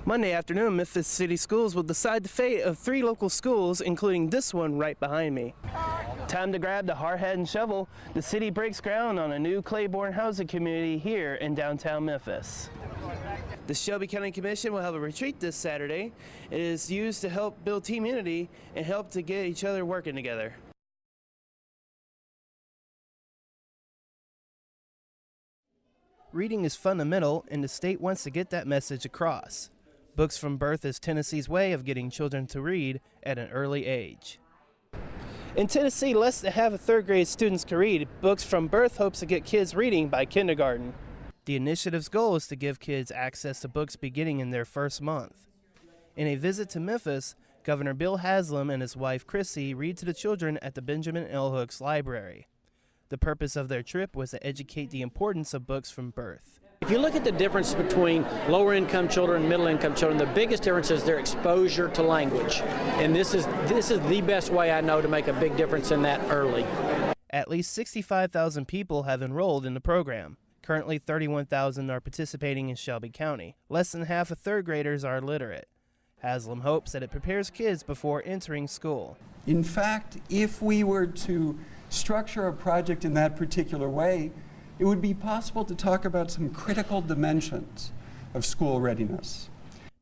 Monday afternoon, Memphis City Schools will decide the fate of 3 local schools, including this one right behind me. Time to grab the hard hat and shovel. The city breaks ground on a new clay-borne housing community here in downtown Memphis. The Shelby County Commission will have a retreat this Saturday. It is used to help build team unity and help to get each other working together. Reading is fundamental, and the state wants to get that message across. Books from Birth is Tennessee's way of getting children to read at an early age. In Tennessee, less than half of third-grade students can read. Books from Birth hopes to get kids reading by kindergarten. The initiative's goal is to give kids access to books beginning in their first month. In a visit to Memphis, Governor Bill Haslam and his wife Chrissy read to the children at the Benjamin L. Hooks Library. The purpose of their trip was to educate the importance of books from birth. If you look at the difference between lower-income children and middle-income children, the biggest difference is their exposure to language. And this is the best way I know to make a big difference in that early. At least 65,000 people have enrolled in the program. Currently, 31,000 are participating in Shelby County. Less than half of third graders are literate. Haslam hopes that it prepares kids before entering school. In fact, if we were to structure a project in that particular way, it would be possible to talk about some critical dimensions of school readiness.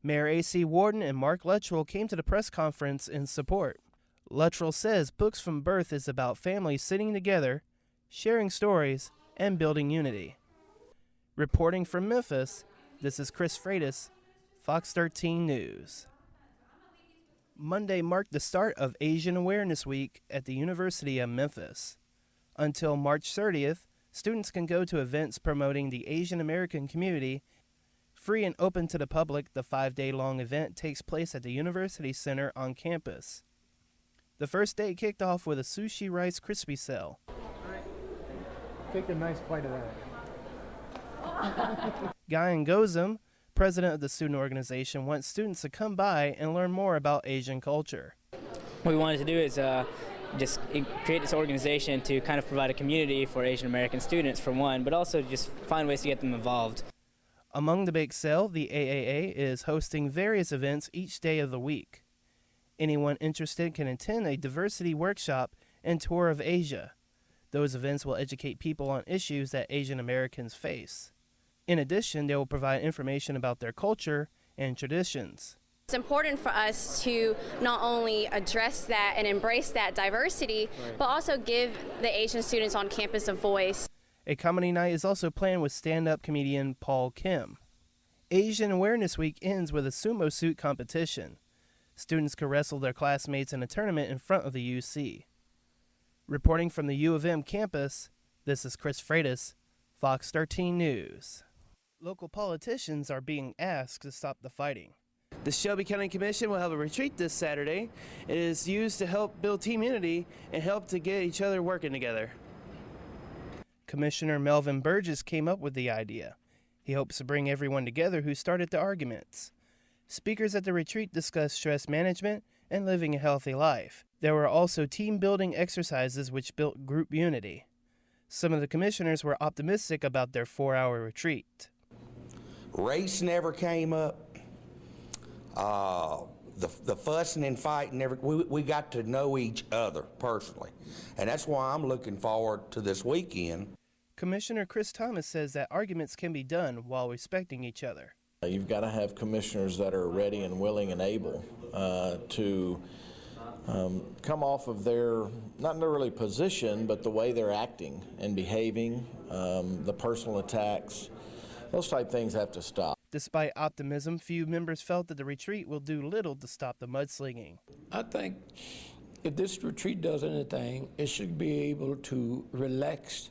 Mayor A.C. Warden and Mark Luttrell came to the press conference in support. Luttrell says Books from Birth is about families sitting together, sharing stories, and building unity. Reporting from Memphis, this is Chris Freitas, FOX-13 News. Monday marked the start of Asian Awareness Week at the University of Memphis. Until March 30th, students can go to events promoting the Asian American community. Free and open to the public, the 5-day-long event takes place at the University Center on campus. The first day kicked off with a sushi rice crispy sale. Take a nice bite of that. Guy Ngozum, president of the student organization, wants students to come by and learn more about Asian culture. What we wanted to do is just create this organization to kind of provide a community for Asian American students, for one, but also just find ways to get them involved. Among the bake sale, the AAA is hosting various events each day of the week. Anyone interested can attend a diversity workshop and tour of Asia. Those events will educate people on issues that Asian Americans face. In addition, they will provide information about their culture and traditions. It's important for us to not only address that and embrace that diversity, but also give the Asian students on campus a voice. A comedy night is also planned with stand-up comedian Paul Kim. Asian Awareness Week ends with a sumo suit competition. Students can wrestle their classmates in a tournament in front of the UC. Reporting from the U of M campus, this is Chris Freitas, FOX-13 News. Local politicians are being asked to stop the fighting. The Shelby County Commission will have a retreat this Saturday. It is used to help build team unity and help to get each other working together. Commissioner Melvin Burgess came up with the idea. He hopes to bring everyone together who started the arguments. Speakers at the retreat discussed stress management and living a healthy life. There were also team-building exercises which built group unity. Some of the commissioners were optimistic about their 4-hour retreat. Race never came up. The fussing and fighting, we got to know each other personally. And that's why I'm looking forward to this weekend. Commissioner Chris Thomas says that arguments can be done while respecting each other. You've got to have commissioners that are ready and willing and able to come off of their, not necessarily position, but the way they're acting and behaving, the personal attacks. Those type things have to stop. Despite optimism, few members felt that the retreat will do little to stop the mudslinging. I think if this retreat does anything, it should be able to relax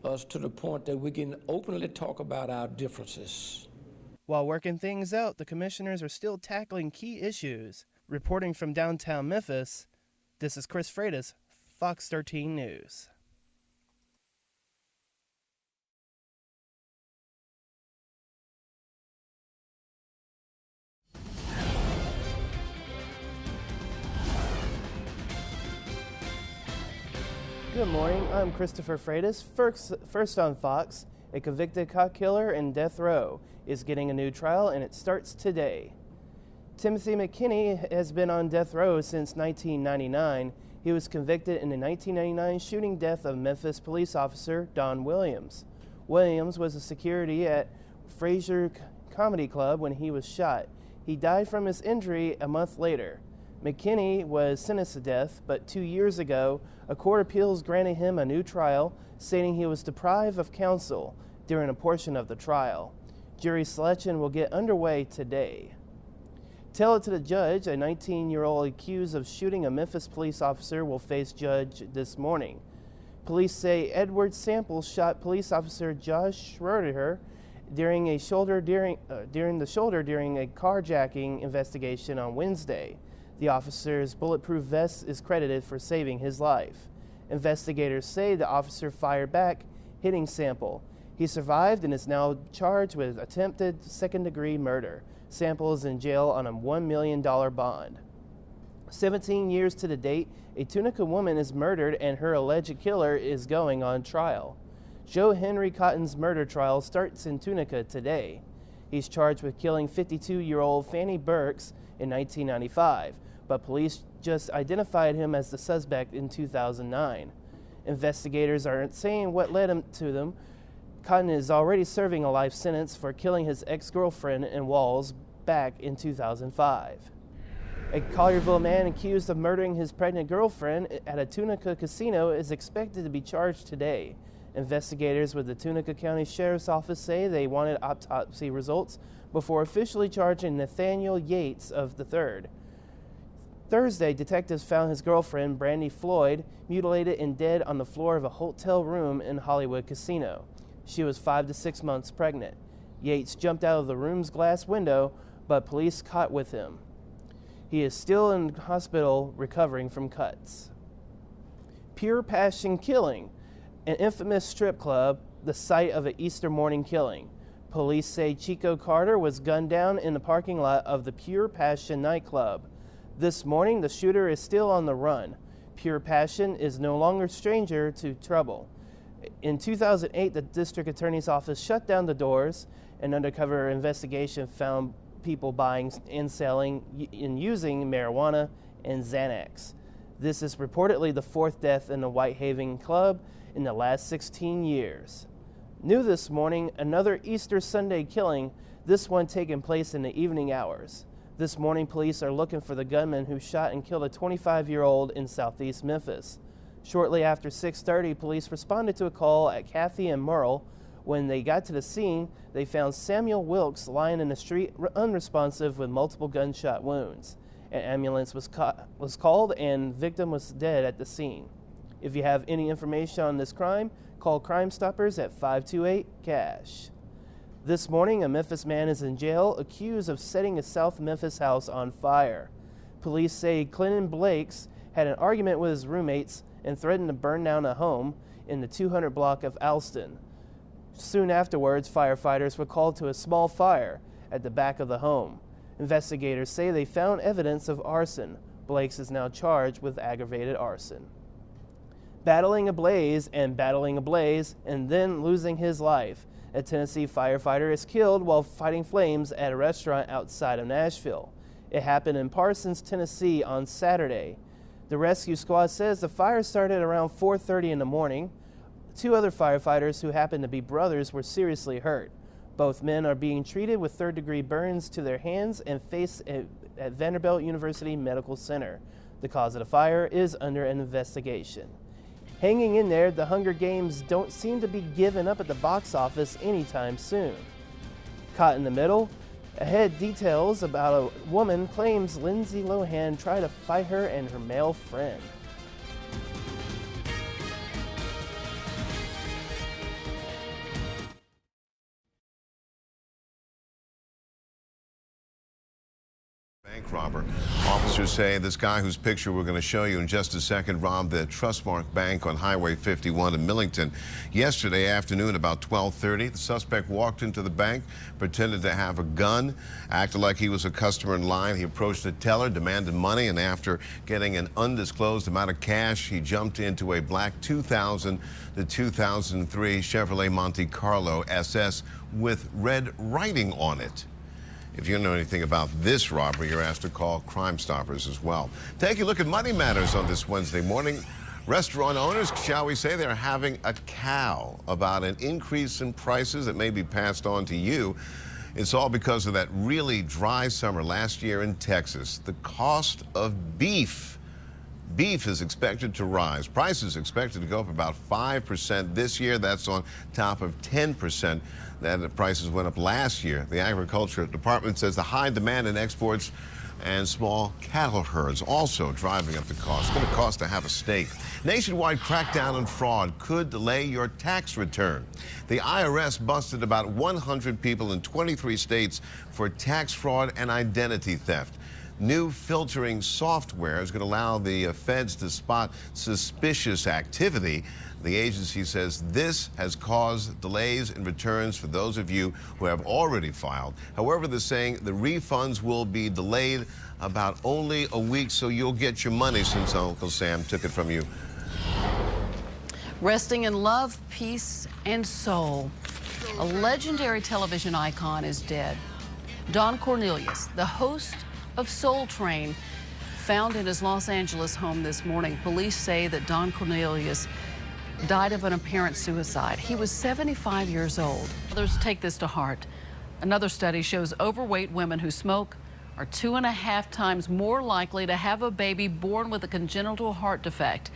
us to the point that we can openly talk about our differences. While working things out, the commissioners are still tackling key issues. Reporting from downtown Memphis, this is Chris Freitas, FOX-13 News. Good morning, I'm Christopher Freitas. First on Fox, a convicted cop killer in death row is getting a new trial and it starts today. Timothy McKinney has been on death row since 1999. He was convicted in the 1999 shooting death of Memphis police officer Don Williams. Williams was a security at Frazier Comedy Club when he was shot. He died from his injury a month later. McKinney was sentenced to death, but 2 years ago, a court of appeals granted him a new trial, stating he was deprived of counsel during a portion of the trial. Jury selection will get underway today. Tell it to the judge, a 19-year-old accused of shooting a Memphis police officer will face judge this morning. Police say Edward Samples shot police officer Josh Schroeder during a carjacking investigation on Wednesday. The officer's bulletproof vest is credited for saving his life. Investigators say the officer fired back, hitting Sample. He survived and is now charged with attempted second-degree murder. Sample is in jail on a $1 million bond. 17 years to the date, a Tunica woman is murdered and her alleged killer is going on trial. Joe Henry Cotton's murder trial starts in Tunica today. He's charged with killing 52-year-old Fannie Burks in 1995, but police just identified him as the suspect in 2009. Investigators aren't saying what led him to them. Cotton is already serving a life sentence for killing his ex-girlfriend in Walls back in 2005. A Collierville man accused of murdering his pregnant girlfriend at a Tunica casino is expected to be charged today. Investigators with the Tunica County Sheriff's Office say they wanted autopsy results before officially charging Nathaniel Yates of the third. Thursday, detectives found his girlfriend, Brandy Floyd, mutilated and dead on the floor of a hotel room in Hollywood Casino. She was 5 to 6 months pregnant. Yates jumped out of the room's glass window, but police caught with him. He is still in hospital recovering from cuts. Pure Passion Killing, an infamous strip club, the site of an Easter morning killing. Police say Chico Carter was gunned down in the parking lot of the Pure Passion nightclub. This morning, the shooter is still on the run. Pure Passion is no longer a stranger to trouble. In 2008, the district attorney's office shut down the doors. An undercover investigation found people buying and selling and using marijuana and Xanax. This is reportedly the fourth death in the Whitehaven Club in the last 16 years. New this morning, another Easter Sunday killing, this one taking place in the evening hours. This morning, police are looking for the gunman who shot and killed a 25-year-old in southeast Memphis. Shortly after 6:30, police responded to a call at Kathy and Merle. When they got to the scene, they found Samuel Wilkes lying in the street unresponsive with multiple gunshot wounds. An ambulance was called and the victim was dead at the scene. If you have any information on this crime, call Crime Stoppers at 528-CASH. This morning, a Memphis man is in jail accused of setting a South Memphis house on fire. Police say Clinton Blakes had an argument with his roommates and threatened to burn down a home in the 200 block of Alston. Soon afterwards, firefighters were called to a small fire at the back of the home. Investigators say they found evidence of arson. Blakes is now charged with aggravated arson. Battling a blaze, and then losing his life. A Tennessee firefighter is killed while fighting flames at a restaurant outside of Nashville. It happened in Parsons, Tennessee on Saturday. The rescue squad says the fire started around 4:30 in the morning. 2 other firefighters who happened to be brothers were seriously hurt. Both men are being treated with third-degree burns to their hands and face at Vanderbilt University Medical Center. The cause of the fire is under an investigation. Hanging in there, the Hunger Games don't seem to be giving up at the box office anytime soon. Caught in the middle, ahead details about a woman claims Lindsay Lohan tried to fight her and her male friend. Bank robber. Officers say this guy whose picture we're going to show you in just a second robbed the Trustmark Bank on Highway 51 in Millington. Yesterday afternoon about 12:30, the suspect walked into the bank, pretended to have a gun, acted like he was a customer in line. He approached the teller, demanded money, and after getting an undisclosed amount of cash, he jumped into a black 2000 to 2003 Chevrolet Monte Carlo SS with red writing on it. If you know anything about this robbery, you're asked to call Crime Stoppers as well. Take a look at Money Matters on this Wednesday morning. Restaurant owners, shall we say, they're having a cow about an increase in prices that may be passed on to you. It's all because of that really dry summer last year in Texas. The cost of beef is expected to rise. Prices expected to go up about 5% this year. That's on top of 10% that the prices went up last year. The Agriculture Department says the high demand in exports and small cattle herds also driving up the cost. It's going to cost to have a steak. Nationwide crackdown on fraud could delay your tax return. The IRS busted about 100 people in 23 states for tax fraud and identity theft. New filtering software is going to allow the feds to spot suspicious activity. The agency says this has caused delays in returns for those of you who have already filed. However, they're saying the refunds will be delayed about only a week, so you'll get your money since Uncle Sam took it from you. Resting in love, peace, and soul, a legendary television icon is dead. Don Cornelius, the host of Soul Train, found in his Los Angeles home this morning. Police say that Don Cornelius died of an apparent suicide. He was 75 years old. Others take this to heart. Another study shows overweight women who smoke are 2.5 times more likely to have a baby born with a congenital heart defect.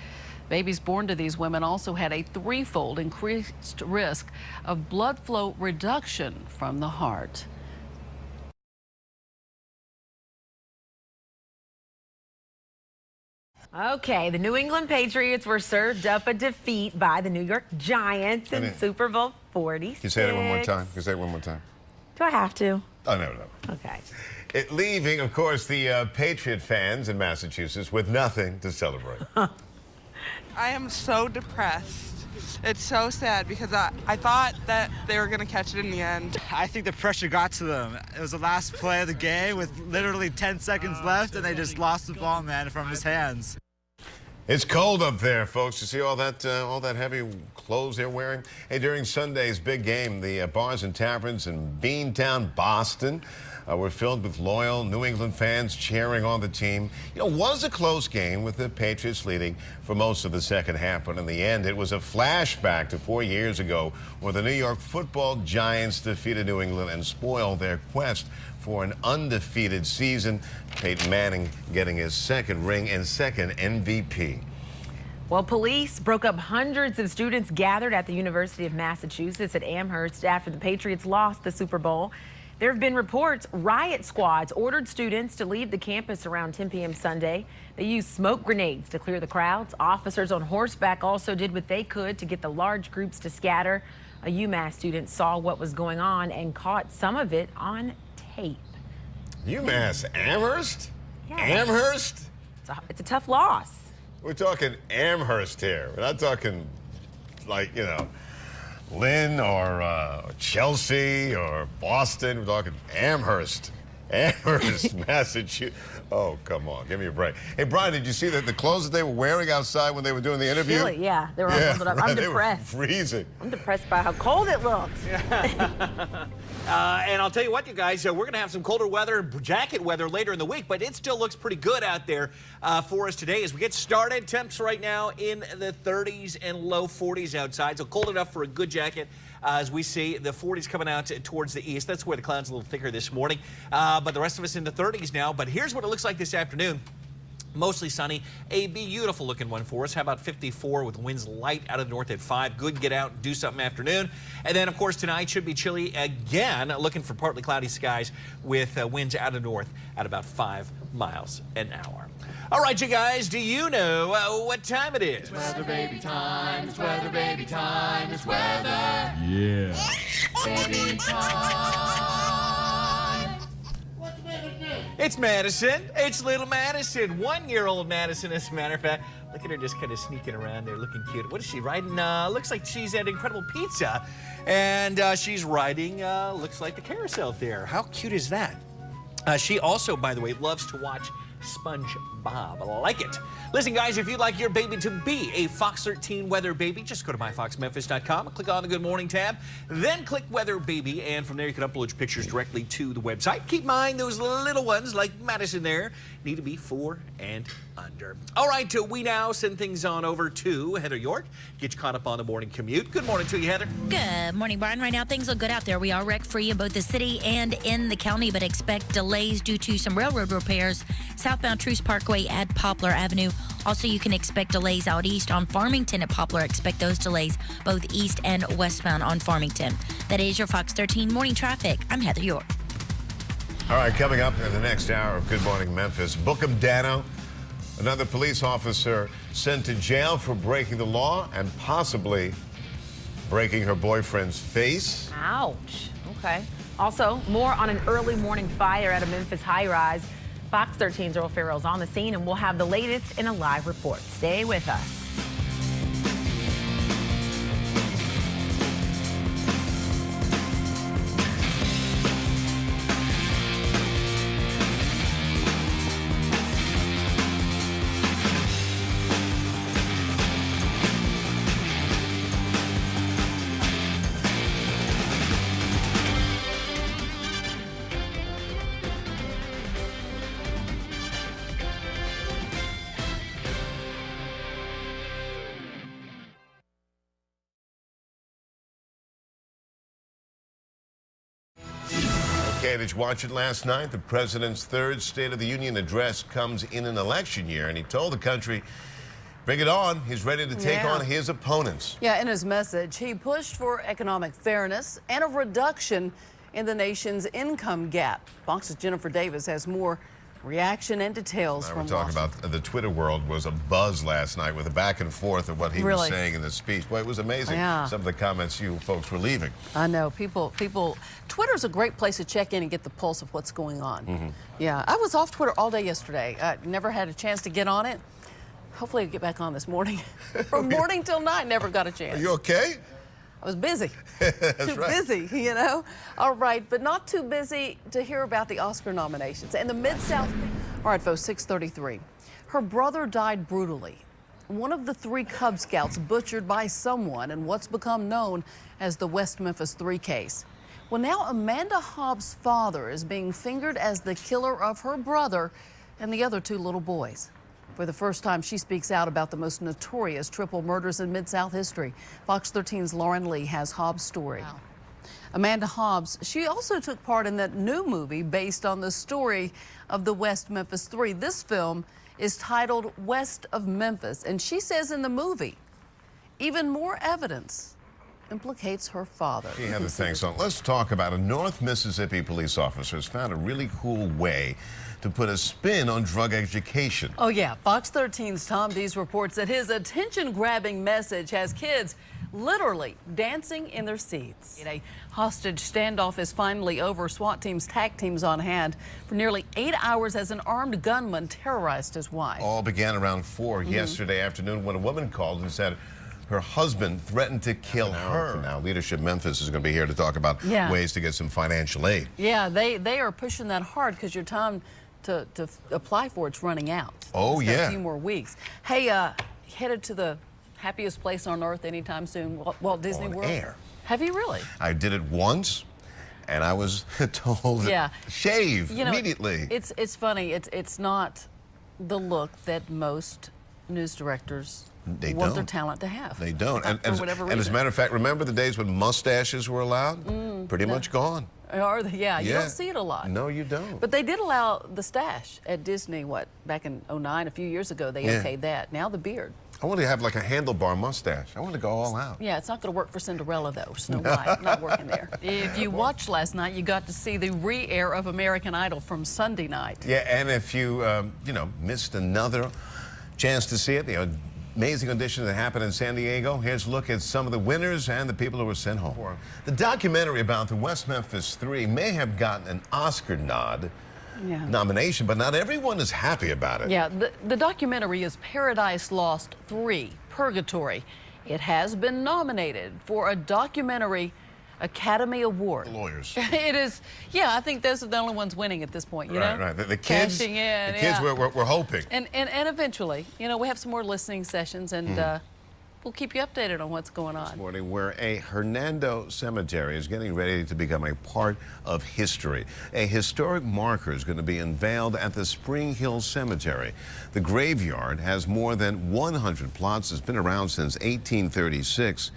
Babies born to these women also had a 3-fold increased risk of blood flow reduction from the heart. Okay, the New England Patriots were served up a defeat by the New York Giants in Super Bowl 46. Can you say that one more time? Can you say it one more time? Do I have to? Oh, no. Okay. Leaving, of course, the Patriot fans in Massachusetts with nothing to celebrate. I am so depressed. It's so sad because I thought that they were going to catch it in the end. I think the pressure got to them. It was the last play of the game with literally 10 seconds left, and they just lost the ball, man, from his hands. It's cold up there, folks. You see all that heavy clothes they're wearing? Hey, during Sunday's big game, the bars and taverns in Beantown, Boston, were filled with loyal New England fans cheering on the team. You know, it was a close game with the Patriots leading for most of the second half, but in the end, it was a flashback to 4 years ago when the New York Football Giants defeated New England and spoiled their quest for an undefeated season. Peyton Manning getting his second ring and second MVP. Well, police broke up hundreds of students gathered at the University of Massachusetts at Amherst after the Patriots lost the Super Bowl. There have been reports riot squads ordered students to leave the campus around 10 p.m. Sunday. They used smoke grenades to clear the crowds. Officers on horseback also did what they could to get the large groups to scatter. A UMass student saw what was going on and caught some of it on tape. UMass Amherst? Yeah. Amherst? It's a tough loss. We're talking Amherst here. We're not talking like, you know, Lynn or Chelsea or Boston. We're talking Amherst. Amherst, Massachusetts. Oh, come on. Give me a break. Hey, Brian, did you see that the clothes that they were wearing outside when they were doing the interview? Really? Yeah, they were all bundled up. Right, I'm depressed. They were freezing. I'm depressed by how cold it looked. And I'll tell you what, you guys, we're going to have some colder weather, jacket weather later in the week, but it still looks pretty good out there for us today as we get started. Temps right now in the 30s and low 40s outside, so cold enough for a good jacket. As we see the 40s coming out towards the east. That's where the clouds are a little thicker this morning. But the rest of us in the 30s now. But here's what it looks like this afternoon. Mostly sunny, a beautiful looking one for us. How about 54 with winds light out of the north at 5. Good, get out and do something afternoon. And then, of course, tonight should be chilly again. Looking for partly cloudy skies with winds out of the north at about 5 miles an hour. All right, you guys, do you know what time it is? It's weather baby time, it's weather baby time, it's weather. Yeah. Baby time. What's the weather do? It's Madison. It's little Madison. 1-year-old Madison, as a matter of fact. Look at her just kind of sneaking around there looking cute. What is she riding? Looks like she's at Incredible Pizza. And she's riding, looks like the carousel there. How cute is that? She also, by the way, loves to watch SpongeBob. I like it. Listen, guys, if you'd like your baby to be a Fox-13 weather baby, just go to myfoxmemphis.com, click on the Good Morning tab, then click Weather Baby, and from there you can upload your pictures directly to the website. Keep in mind, those little ones like Madison there need to be 4 and under. All right, we now send things on over to Heather York. Get you caught up on the morning commute. Good morning to you, Heather. Good morning, Brian. Right now, things look good out there. We are wreck-free in both the city and in the county, but expect delays due to some railroad repairs southbound Truce Parkway at Poplar Avenue. Also, you can expect delays out east on Farmington at Poplar. Expect those delays both east and westbound on Farmington. That is your Fox 13 morning traffic. I'm Heather York. All right, coming up in the next hour of Good Morning Memphis, Bookham Dano, another police officer sent to jail for breaking the law and possibly breaking her boyfriend's face. Ouch. Okay. Also, more on an early morning fire at a Memphis high-rise. Fox 13's Earl Farrell's on the scene, and we'll have the latest in a live report. Stay with us. Okay, did you watch it last night? The president's third State of the Union address comes in an election year, and he told the country, bring it on. He's ready to take on his opponents. Yeah, in his message, he pushed for economic fairness and a reduction in the nation's income gap. Fox's Jennifer Davis has more reaction and details from We're talking about the Twitter world was a buzz last night with a back and forth of what he was saying in the speech. Boy, it was amazing. Some of the comments you folks were leaving. I know. People, Twitter's a great place to check in and get the pulse of what's going on. Yeah, I was off Twitter all day yesterday. I never had a chance to get on it. Hopefully I'll get back on this morning. From morning till night, never got a chance. Are you okay? I was busy. Too busy, you know? All right, but not too busy to hear about the Oscar nominations. And the Mid-South... All right, folks, 6:33. Her brother died brutally. One of the 3 Cub Scouts butchered by someone in what's become known as the West Memphis 3 case. Well, now Amanda Hobbs' father is being fingered as the killer of her brother and the other 2 little boys. For the first time, she speaks out about the most notorious triple murders in Mid-South history. Fox 13's Lauren Lee has Hobbs' story. Wow. Amanda Hobbs, she also took part in that new movie based on the story of the West Memphis 3. This film is titled West of Memphis, and she says in the movie, even more evidence implicates her father. She had the thing. So let's talk about a North Mississippi police officer has found a really cool way to put a spin on drug education. Oh yeah, Fox 13's Tom Dees reports that his attention-grabbing message has kids literally dancing in their seats. A hostage standoff is finally over. SWAT teams, TAC teams on hand for nearly 8 hours as an armed gunman terrorized his wife. All began around 4 yesterday afternoon when a woman called and said her husband threatened to kill her. Now, Leadership Memphis is going to be here to talk about ways to get some financial aid. Yeah, they are pushing that hard because your time to apply for it's running out. Oh, a few more weeks. Hey, headed to the happiest place on earth anytime soon, Walt Disney World? Air. Have you really? I did it once, and I was told shave immediately. It's funny. It's not the look that most news directors want their talent to have. They don't. And as a matter of fact, remember the days when mustaches were allowed? Pretty much gone. Are they? Yeah, you don't see it a lot. No, you don't. But they did allow the stash at Disney, back in '09, a few years ago, they okayed that. Now the beard. I want to have like a handlebar mustache. I want to go all out. Yeah, it's not going to work for Cinderella, though. Snow White, not working there. If you watched last night, you got to see the re-air of American Idol from Sunday night. Yeah, and if you, missed another chance to see it, the amazing audition that happened in San Diego, here's a look at some of the winners and the people who were sent home. The documentary about the West Memphis 3 may have gotten an Oscar nomination, but not everyone is happy about it. Yeah, the documentary is Paradise Lost 3, Purgatory. It has been nominated for a documentary Academy Award. The lawyers. It is, yeah, I think those are the only ones winning at this point, you know? Right. The kids, cashing in, the kids, yeah. we're hoping. And eventually, you know, we have some more listening sessions, and we'll keep you updated on what's going on. This morning, where a Hernando cemetery is getting ready to become a part of history. A historic marker is going to be unveiled at the Spring Hill Cemetery. The graveyard has more than 100 plots. It's been around since 1836.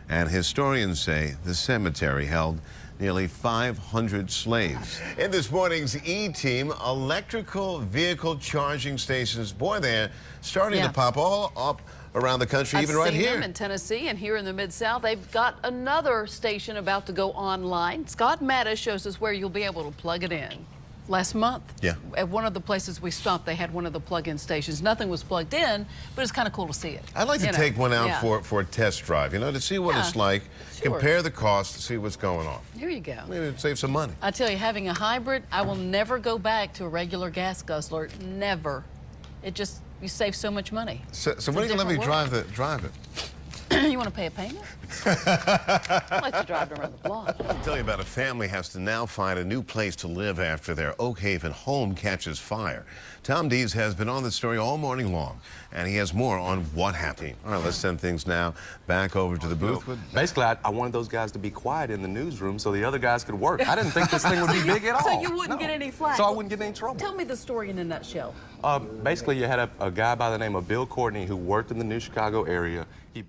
And historians say the cemetery held nearly 500 slaves. In this morning's E-Team, electrical vehicle charging stations, boy, they're starting to pop all up around the country, even right here. I've seen them in Tennessee and here in the Mid-South. They've got another station about to go online. Scott Mattis shows us where you'll be able to plug it in. Last month, at one of the places we stopped, they had one of the plug-in stations. Nothing was plugged in, but it's kind of cool to see it. I'd like to take one out for a test drive, you know, to see what it's like, compare the cost, to see what's going on. Here you go. Maybe it'd save some money. I tell you, having a hybrid, I will never go back to a regular gas guzzler. Never. It just, you save so much money. So when are you going to let me drive it? You want to pay a payment? I'll let you drive around the block. I'll tell you about a family has to now find a new place to live after their Oak Haven home catches fire. Tom Dees has been on the story all morning long, and he has more on what happened. All right, let's send things now back over to the booth. Basically, I wanted those guys to be quiet in the newsroom so the other guys could work. I didn't think this thing would be big at all. So you wouldn't get any flack? So I wouldn't get any trouble. Tell me the story in a nutshell. Basically, you had a guy by the name of Bill Courtney who worked in the New Chicago area. He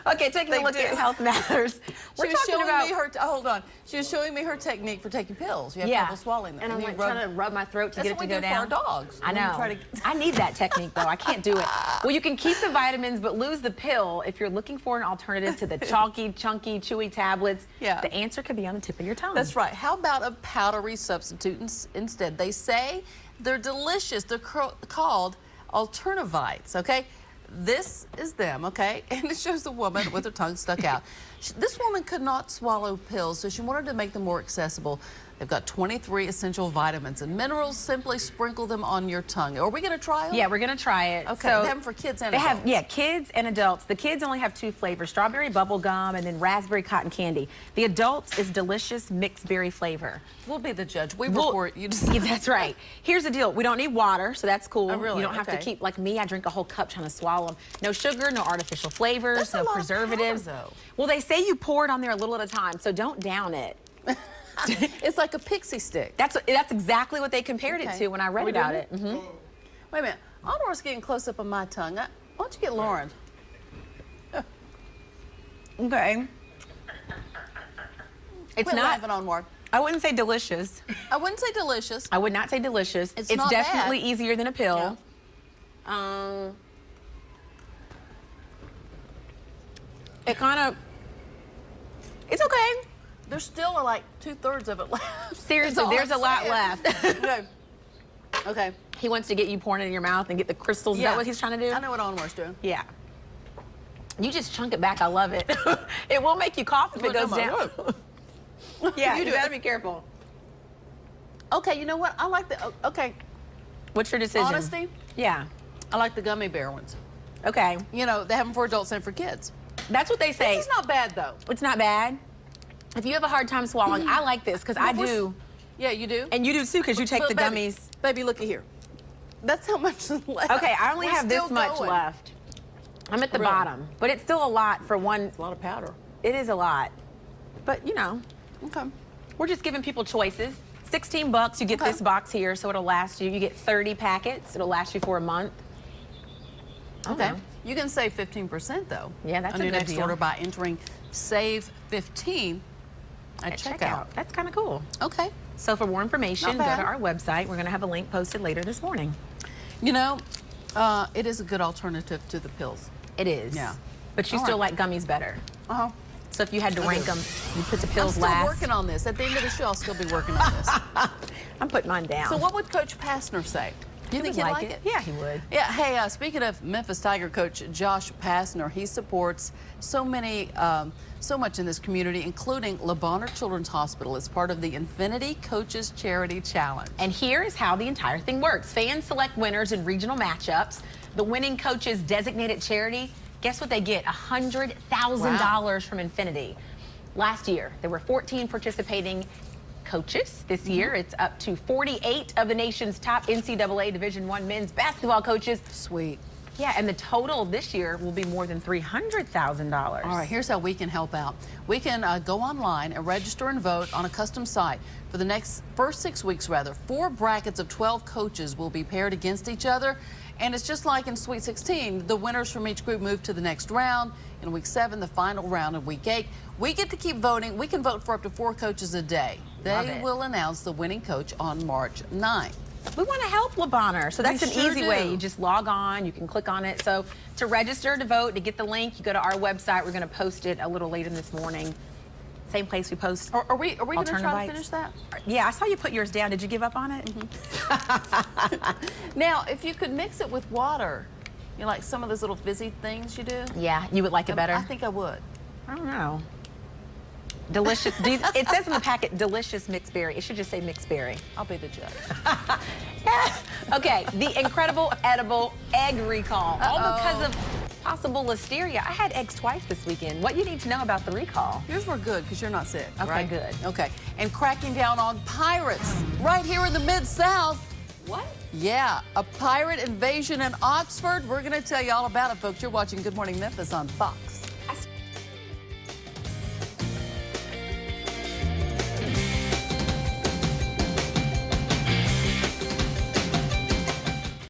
Okay, taking a look at Health Matters. She was showing me her, hold on. She was showing me her technique for taking pills. You have trouble swallowing them. And I'm like trying to rub my throat to get it to go down. That's what we do for our dogs. I know. I need that technique though. I can't do it. Well, you can keep the vitamins but lose the pill if you're looking for an alternative to the chalky, chunky, chewy tablets. Yeah. The answer could be on the tip of your tongue. That's right. How about a powdery substitute instead? They say they're delicious. They're called Alternativites, okay? This is them, okay? And it shows the woman with her tongue stuck out. This woman could not swallow pills, so she wanted to make them more accessible. They've got 23 essential vitamins and minerals. Simply sprinkle them on your tongue. Are we going to try them? Yeah, we're going to try it. Okay, so they have them for kids and they adults. have, yeah, kids and adults. The kids only have 2 flavors, strawberry bubble gum and then raspberry cotton candy. The adults is delicious mixed berry flavor. We'll be the judge. We report. You just... Yeah, that's right. Here's the deal. We don't need water, so that's cool. Oh, really? You don't have to keep, like me, I drink a whole cup trying to swallow them. No sugar, no artificial flavors, That's no a lot preservatives. of powder, though. Well, they say you pour it on there a little at a time, so don't down it. It's like a pixie stick. That's exactly what they compared it to when I read about it. Wait a minute. Honor's getting close up on my tongue. Why don't you get Lauren? Okay. It's Quit not laughing on Mark. I wouldn't say delicious. I wouldn't say delicious. I would not say delicious. It's It's not definitely bad. easier than a pill. It kind of, it's okay. There's still like 2/3 of it left. Seriously, there's a lot left. Okay. Okay. He wants to get you pouring it in your mouth and get the crystals. Is that what he's trying to do? I know what Honor's doing. Yeah. You just chunk it back. I love it. It will make you cough if it goes down. Yeah, you gotta be careful. Okay, you know what? I like the, okay. What's your decision? Honesty? Yeah. I like the gummy bear ones. Okay. You know, they have them for adults and for kids. That's what they say. This is not bad, though. It's not bad. If you have a hard time swallowing, I like this because I do. Yeah, you do? And you do too because you take the baby, gummies. Baby, look at here. That's how much is left. Okay, I only We're have this still much going. left. I'm at the Really? bottom, but it's still a lot for one. It's a lot of powder. It is a lot, but you know. Okay. We're just giving people choices. $16, you get this box here, so it'll last you. You get 30 packets. It'll last you for a month. Okay. You can save 15% though. Yeah, that's on a your good next deal. order by entering Save 15 at checkout. That's kind of cool. Okay. So for more information, Not go to bad. our website. We're going to have a link posted later this morning. You know, it is a good alternative to the pills. It is. Yeah. But you All still right. like gummies better. Uh-huh. So if you had to rank them, you put the pills I'm still last. working on this. At the end of the show, I'll still be working on this. I'm putting mine down. So what would Coach Passner say? You think he'd like it? Yeah, he would. Yeah. Hey, speaking of Memphis Tiger coach Josh Passner, he supports so much in this community, including Le Bonheur Children's Hospital as part of the Infinity Coaches Charity Challenge. And here is how the entire thing works. Fans select winners in regional matchups. The winning coach's designated charity, guess what they get? $100,000 from Infinity. Last year, there were 14 participating coaches. This year, it's up to 48 of the nation's top NCAA Division I men's basketball coaches. Sweet. Yeah, and the total this year will be more than $300,000. All right, here's how we can help out. We can go online and register and vote on a custom site. For the first 6 weeks, 4 brackets of 12 coaches will be paired against each other. And it's just like in Sweet 16. The winners from each group move to the next round. In week 7, the final round in week 8. We get to keep voting. We can vote for up to 4 coaches a day. They will announce the winning coach on March 9th. We want to help Le Bonheur, so that's We an sure easy do. way. You just log on, you can click on it. So to register to vote, to get the link, you go to our website. We're going to post it a little later this morning. Same place we post. Are we going to try to finish that? Yeah, I saw you put yours down. Did you give up on it? Now, if you could mix it with water, you know, like some of those little fizzy things you do. Yeah, you would like it better? I think I would. I don't know. Delicious. It says in the packet, delicious mixed berry. It should just say mixed berry. I'll be the judge. Okay, the incredible edible egg recall. All because of possible listeria. I had eggs twice this weekend. What you need to know about the recall? Yours were good because you're not sick. Okay, right? good. Okay, and cracking down on pirates right here in the Mid-South. What? Yeah, a pirate invasion in Oxford. We're going to tell you all about it, folks. You're watching Good Morning Memphis on Fox.